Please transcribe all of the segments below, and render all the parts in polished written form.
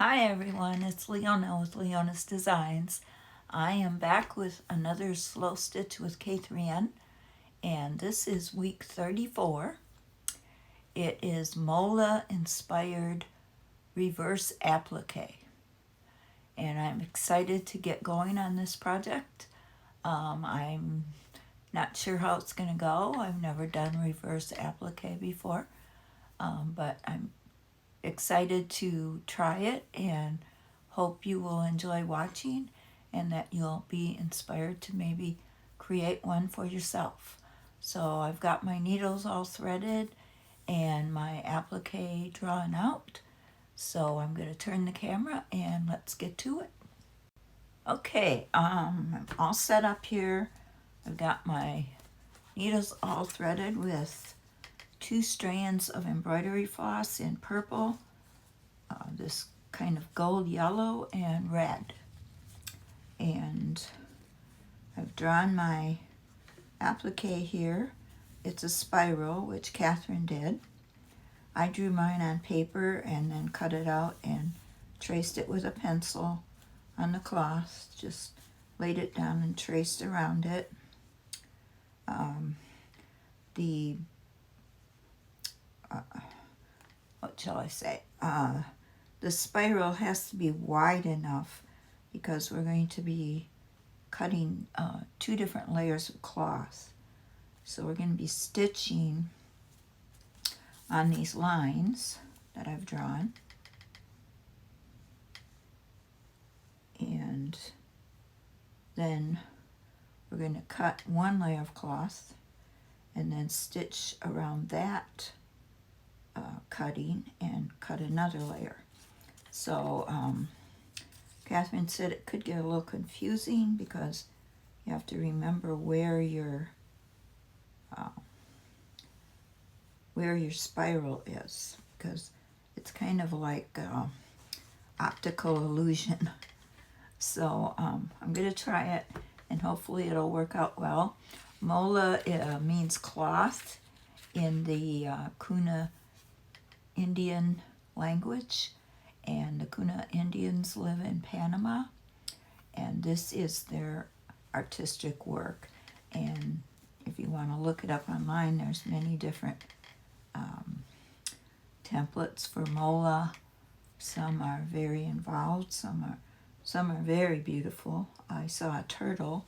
Hi everyone, it's Leona with Leona's Designs. I am back with another slow stitch with K3N, and this is week 34. It is Mola inspired reverse applique, and I'm excited to get going on this project. I'm not sure how it's going to go. I've never done reverse applique before, but I'm excited to try it and hope you will enjoy watching and that you'll be inspired to maybe create one for yourself. So I've got my needles all threaded and my applique drawn out. So I'm going to turn the camera and let's get to it. Okay, I'm all set up here. I've got my needles all threaded with 2 strands of embroidery floss in purple, this kind of gold yellow and red. And I've drawn my applique here. It's a spiral, which Catherine did. I drew mine on paper and then cut it out and traced it with a pencil on the cloth. Just laid it down and traced around it. What shall I say? The spiral has to be wide enough because we're going to be cutting 2 different layers of cloth. So we're going to be stitching on these lines that I've drawn. And then we're going to cut 1 layer of cloth and then stitch around that cutting and cut another layer. So Catherine said it could get a little confusing because you have to remember where your spiral is, because it's kind of like optical illusion. So I'm going to try it and hopefully it'll work out well. Mola means cloth in the Kuna Indian language, and the Kuna Indians live in Panama, and this is their artistic work. And if you want to look it up online, there's many different templates for Mola. Some are very involved, some are very beautiful. I saw a turtle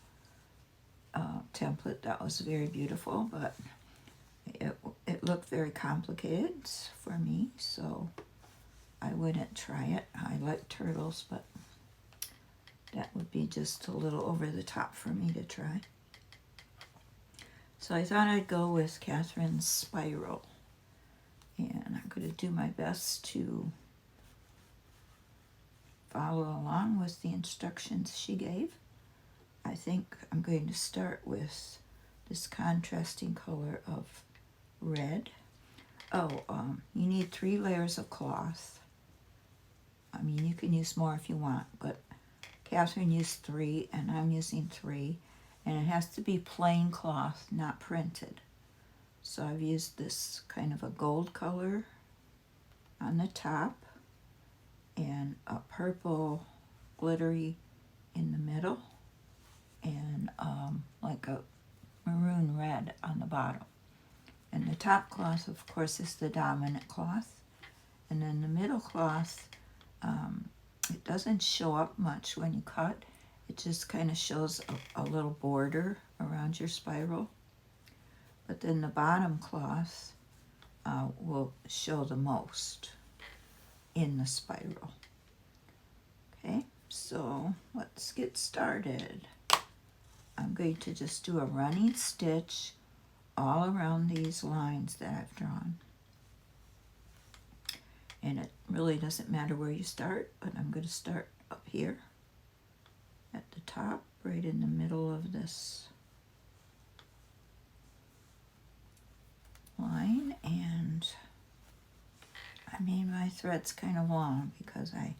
template that was very beautiful, but it looked very complicated for me, so I wouldn't try it. I like turtles, but that would be just a little over the top for me to try. So I thought I'd go with Catherine's spiral, and I'm going to do my best to follow along with the instructions she gave. I think I'm going to start with this contrasting color of red. You need 3 layers of cloth. I mean, you can use more if you want, but Catherine used 3 and I'm using 3, and it has to be plain cloth, not printed. So I've used this kind of a gold color on the top and a purple glittery in the middle, and like a maroon red on the bottom. And the top cloth, of course, is the dominant cloth. And then the middle cloth, it doesn't show up much when you cut. It just kind of shows a little border around your spiral. But then the bottom cloth will show the most in the spiral. Okay, so let's get started. I'm going to just do a running stitch all around these lines that I've drawn. And it really doesn't matter where you start, but I'm going to start up here at the top, right in the middle of this line. And I made my threads kind of long because I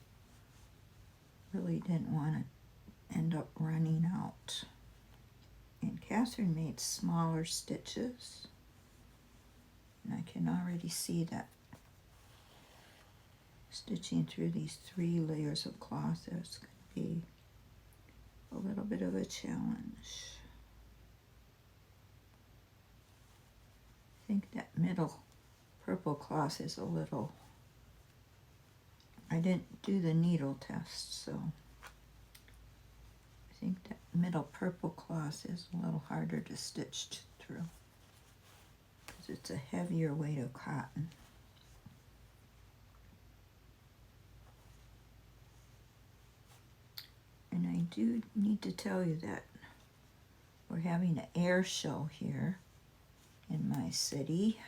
really didn't want to end up running out. And Catherine made smaller stitches, and I can already see that stitching through these 3 layers of cloth. There's going to be a little bit of a challenge. I think that middle purple cloth is a little, I didn't do the needle test, so I think that middle purple cloth is a little harder to stitch through because it's a heavier weight of cotton. And I do need to tell you that we're having an air show here in my city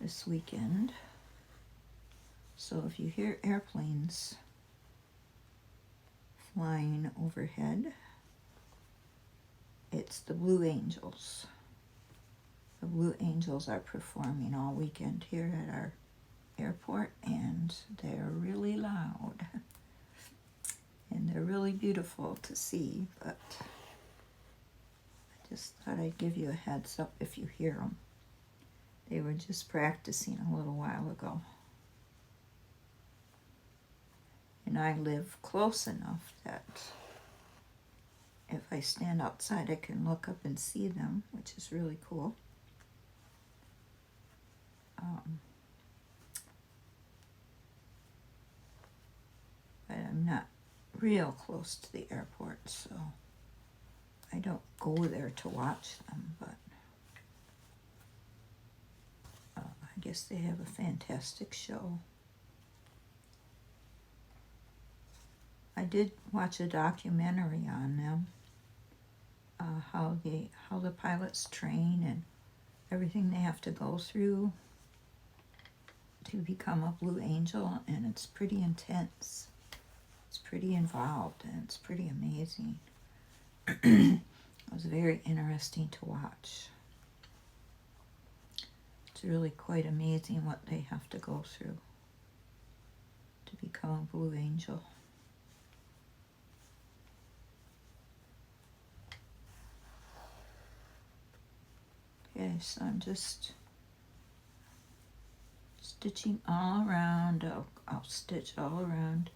this weekend. So if you hear airplanes flying overhead, it's the Blue Angels. The Blue Angels are performing all weekend here at our airport, and they're really loud. And they're really beautiful to see, but I just thought I'd give you a heads up if you hear them. They were just practicing a little while ago. And I live close enough that if I stand outside, I can look up and see them, which is really cool. But I'm not real close to the airport, so I don't go there to watch them, but I guess they have a fantastic show. I did watch a documentary on them, how the pilots train and everything they have to go through to become a Blue Angel, and it's pretty intense. It's pretty involved, and it's pretty amazing. It was very interesting to watch. It's really quite amazing what they have to go through to become a Blue Angel. Okay, so I'm just stitching all around. I'll stitch all around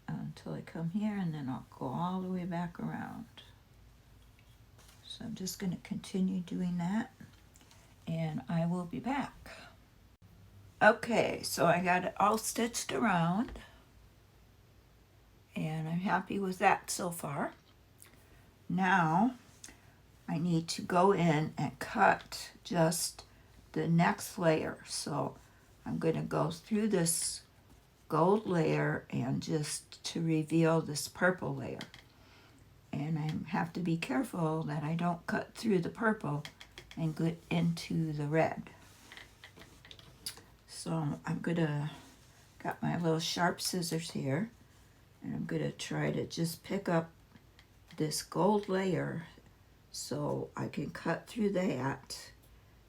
until I come here, and then I'll go all the way back around. So I'm just going to continue doing that, and I will be back. Okay, so I got it all stitched around, and I'm happy with that so far. Now I need to go in and cut just the next layer. So I'm going to go through this gold layer and just to reveal this purple layer. And I have to be careful that I don't cut through the purple and get into the red. So I'm gonna, got my little sharp scissors here, and I'm gonna try to just pick up this gold layer so I can cut through that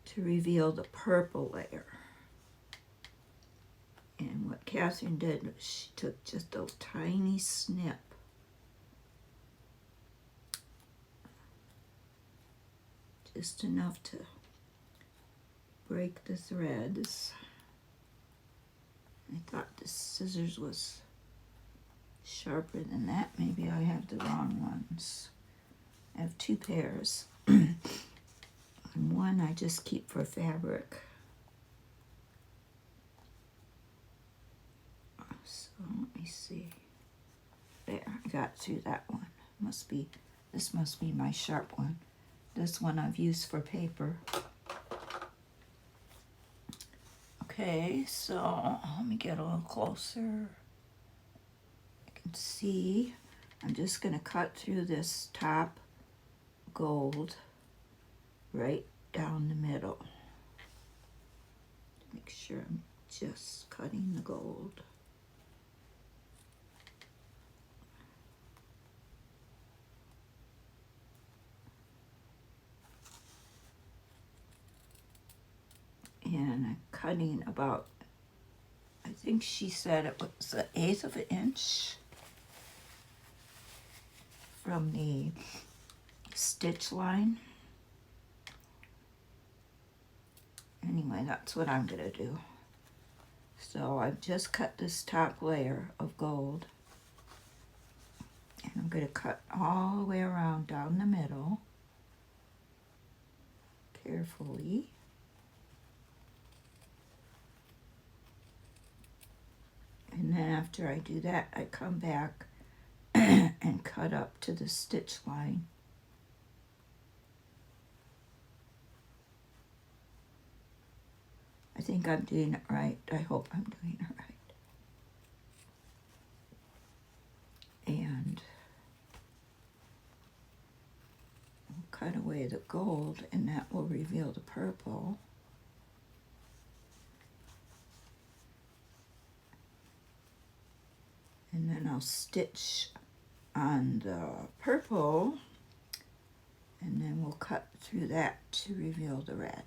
to reveal the purple layer. And what Catherine did was she took just a tiny snip just enough to break the threads. I thought the scissors was sharper than that. Maybe I have the wrong ones. I have 2 pairs. And one I just keep for fabric. So let me see. There, I got through that one. This must be my sharp one. This one I've used for paper. Okay, so let me get a little closer. I can see. I'm just going to cut through this top gold right down the middle. Make sure I'm just cutting the gold. And I'm cutting about, I think she said it was 1/8 of an inch from the stitch line. Anyway, that's what I'm gonna do. So I've just cut this top layer of gold, and I'm going to cut all the way around down the middle carefully. And then after I do that, I come back and cut up to the stitch line. I think I'm doing it right. I hope I'm doing it right. And we'll cut away the gold, and that will reveal the purple. And then I'll stitch on the purple, and then we'll cut through that to reveal the red.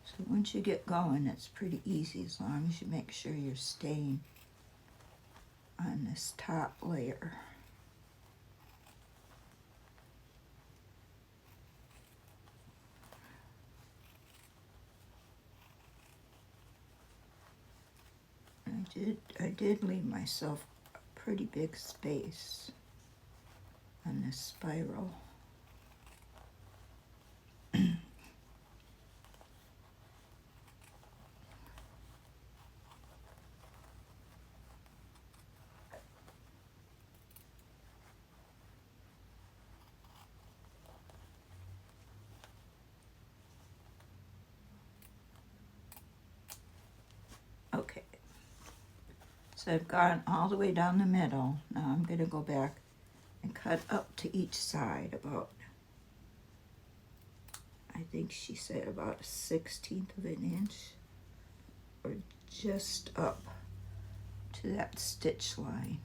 So once you get going, it's pretty easy as long as you make sure you're staying on this top layer. I did leave myself a pretty big space on this spiral. Okay, so I've gone all the way down the middle. Now I'm going to go back and cut up to each side about, I think she said about 1/16 of an inch, or just up to that stitch line.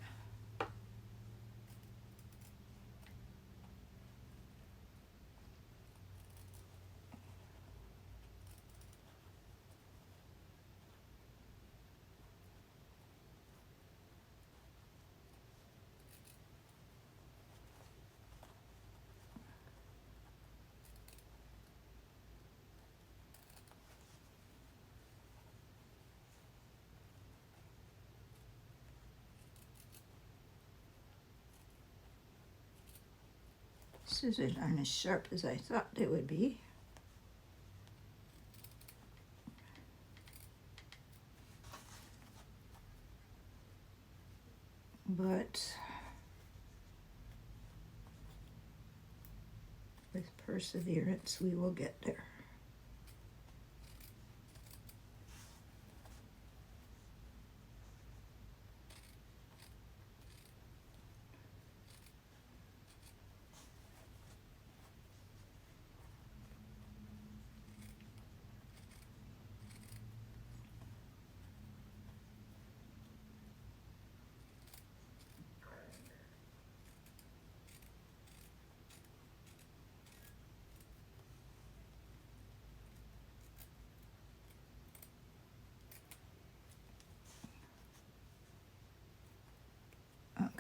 Scissors aren't as sharp as I thought they would be. But with perseverance, we will get there.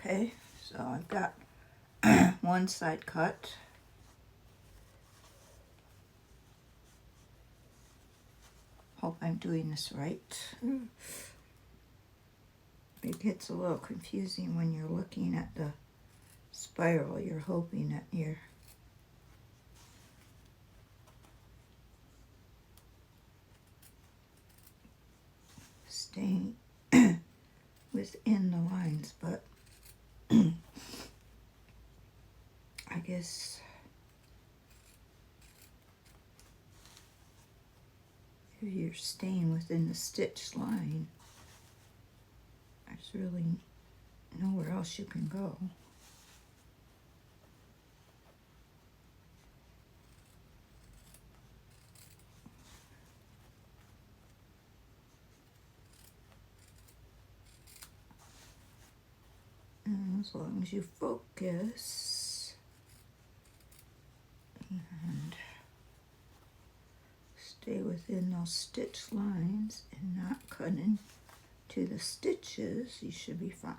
Okay, so I've got one side cut. Hope I'm doing this right. It gets a little confusing when you're looking at the spiral. You're hoping that you're staying within the lines, but I guess if you're staying within the stitch line, there's really nowhere else you can go. And as long as you focus and stay within those stitch lines and not cut into the stitches, you should be fine.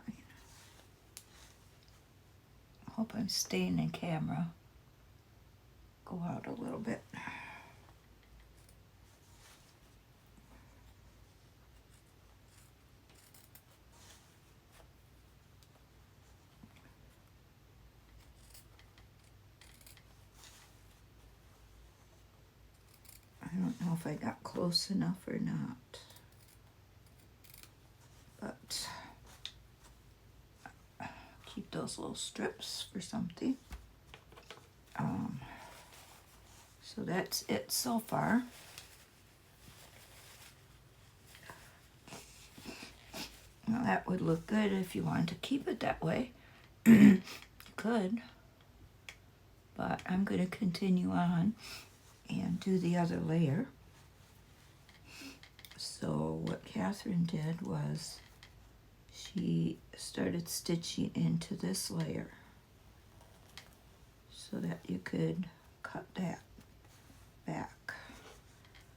Hope I'm staying in camera. Go out a little bit. I don't know if I got close enough or not, but keep those little strips for something. So that's it so far. Now that would look good if you wanted to keep it that way. You could, but I'm going to continue on and do the other layer. So what Catherine did was she started stitching into this layer so that you could cut that back.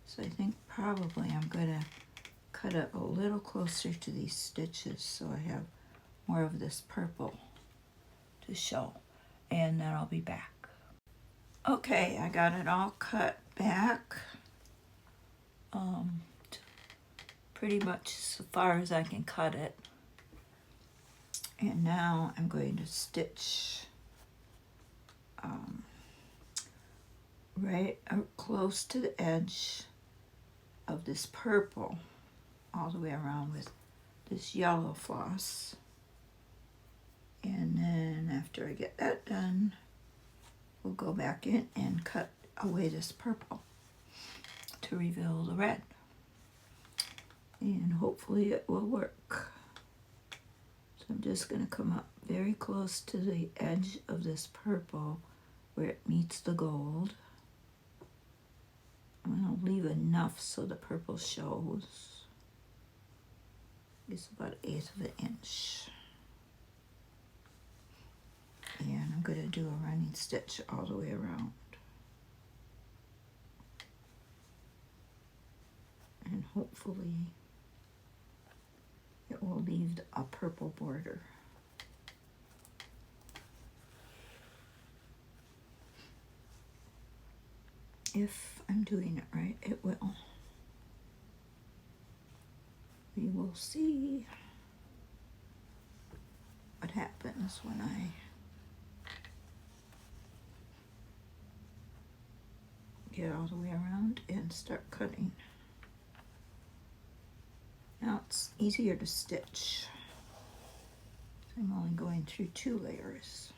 So I think probably I'm going to cut it a little closer to these stitches so I have more of this purple to show, and then I'll be back. Okay, I got it all cut back, pretty much so far as I can cut it. And now I'm going to stitch right close to the edge of this purple all the way around with this yellow floss. And then after I get that done, we'll go back in and cut away this purple to reveal the red. And hopefully it will work. So I'm just going to come up very close to the edge of this purple where it meets the gold. I'm going to leave enough so the purple shows. It's about 1/8 of an inch. And I'm going to do a running stitch all the way around. And hopefully it will leave a purple border. If I'm doing it right, it will. We will see what happens when I get all the way around and start cutting. Now it's easier to stitch. I'm only going through 2 layers.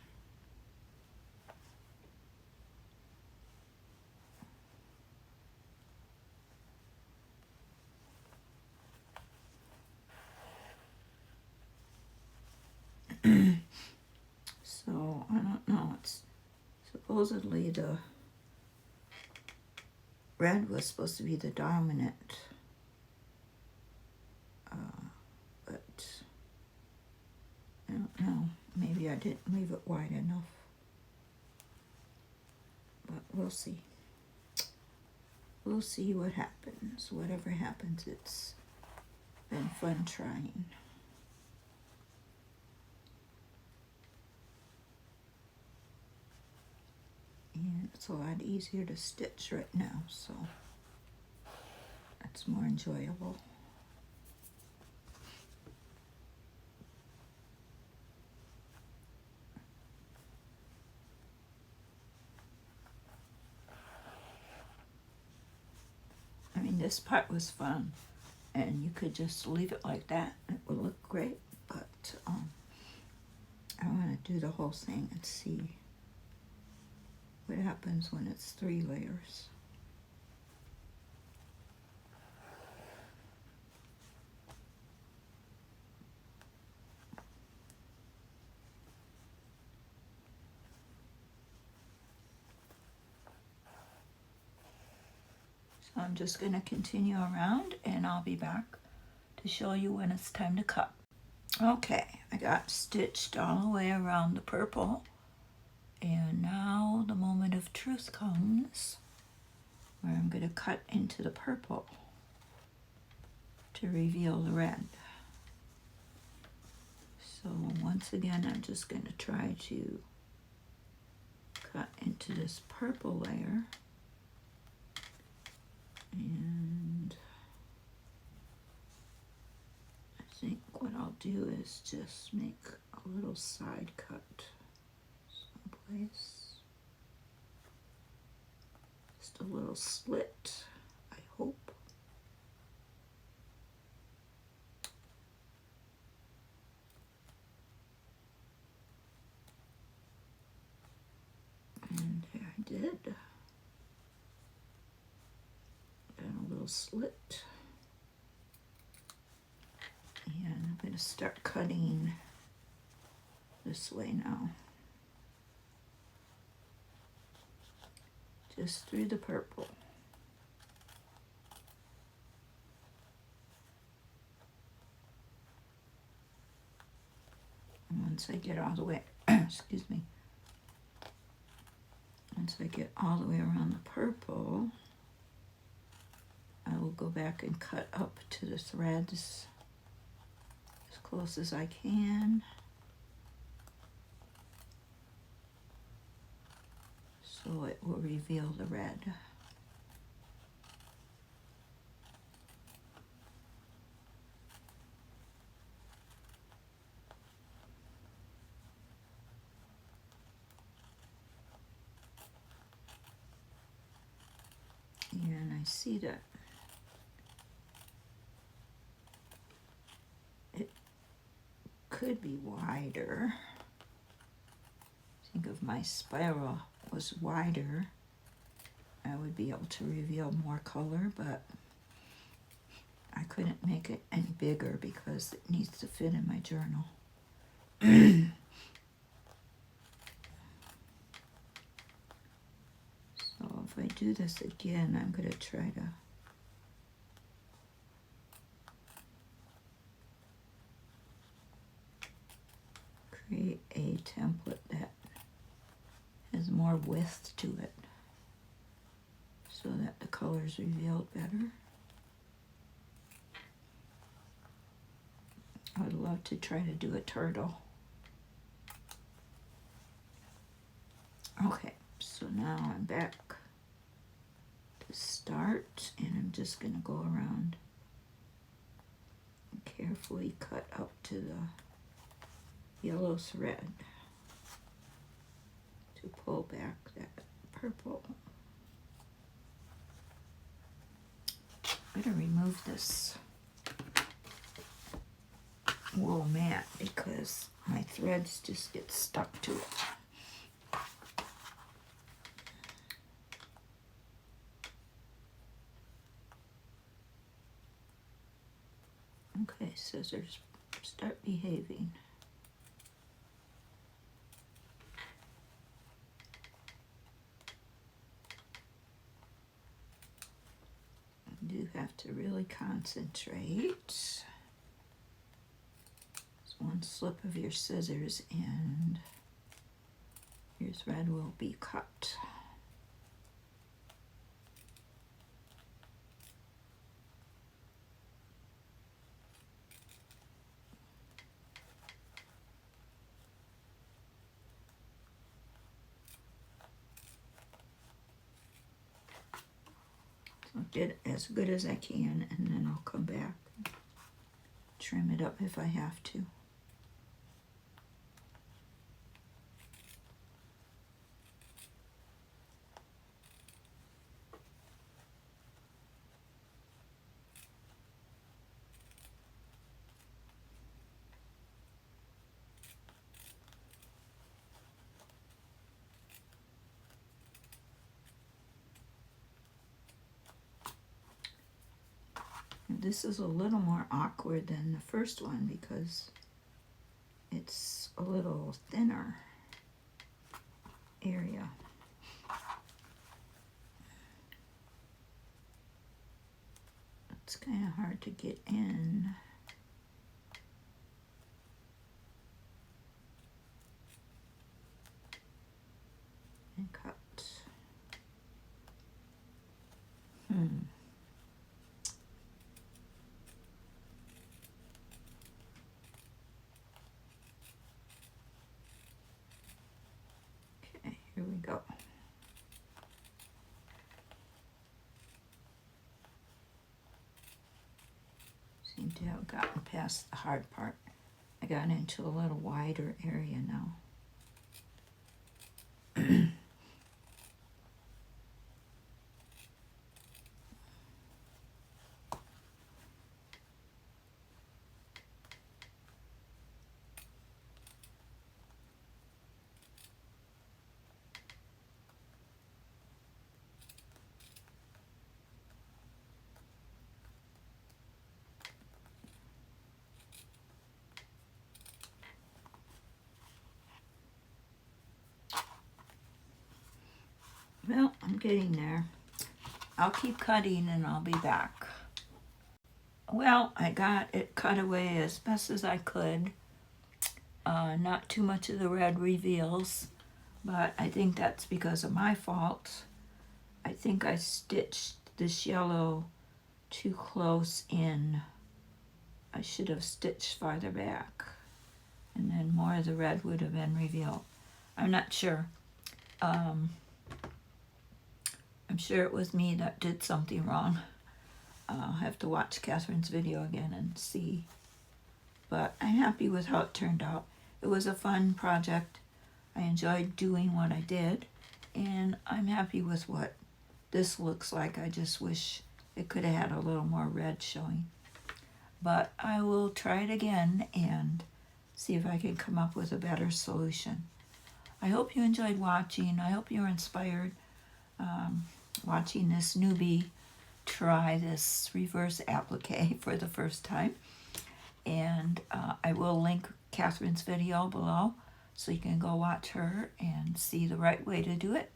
So I don't know, it's supposedly the red was supposed to be the dominant, but I don't know, maybe I didn't leave it wide enough, but we'll see. We'll see what happens. Whatever happens, it's been fun trying. And it's a lot easier to stitch right now, so it's more enjoyable. I mean, this part was fun, and you could just leave it like that. It would look great, but I want to do the whole thing and see what happens when it's 3 layers. So I'm just going to continue around and I'll be back to show you when it's time to cut. Okay, I got stitched all the way around the purple. And now the moment of truth comes where I'm going to cut into the purple to reveal the red. So once again, I'm just going to try to cut into this purple layer, and I think what I'll do is just make a little side cut someplace, just a little slit, I hope. And there I did. And a little slit. And I'm going to start cutting this way now. Just through the purple. And once I get all the way, excuse me, once I get all the way around the purple, I will go back and cut up to the threads as close as I can. So it will reveal the red. And I see that it could be wider. Think if my spiral was wider, I would be able to reveal more color, but I couldn't make it any bigger because it needs to fit in my journal. So if I do this again, I'm going to try to create a template that has more width to it so that the color is revealed better. I would love to try to do a turtle. Okay, so now I'm back to start, and I'm just going to go around and carefully cut up to the yellow thread to pull back that purple. I'm going to remove this wool mat because my threads just get stuck to it. Okay, scissors, start behaving. You do have to really concentrate. Just one slip of your scissors and your thread will be cut. So I did as good as I can, and then I'll come back and trim it up if I have to. This is a little more awkward than the first one because it's a little thinner area. It's kind of hard to get in. And cut. Okay, here we go. Seem to have gotten past the hard part. I got into a little wider area now. Well, I'm getting there. I'll keep cutting and I'll be back. Well, I got it cut away as best as I could. Not too much of the red reveals, but I think that's because of my fault. I think I stitched this yellow too close in. I should have stitched farther back, and then more of the red would have been revealed. I'm not sure. I'm sure it was me that did something wrong. I'll have to watch Catherine's video again and see. But I'm happy with how it turned out. It was a fun project. I enjoyed doing what I did, and I'm happy with what this looks like. I just wish it could have had a little more red showing. But I will try it again and see if I can come up with a better solution. I hope you enjoyed watching. I hope you were inspired watching this newbie try this reverse applique for the first time. And I will link Catherine's video below so you can go watch her and see the right way to do it.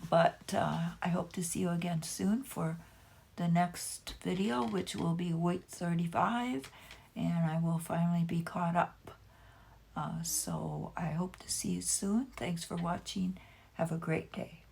But I hope to see you again soon for the next video, which will be week 35, and I will finally be caught up. So I hope to see you soon. Thanks for watching. Have a great day.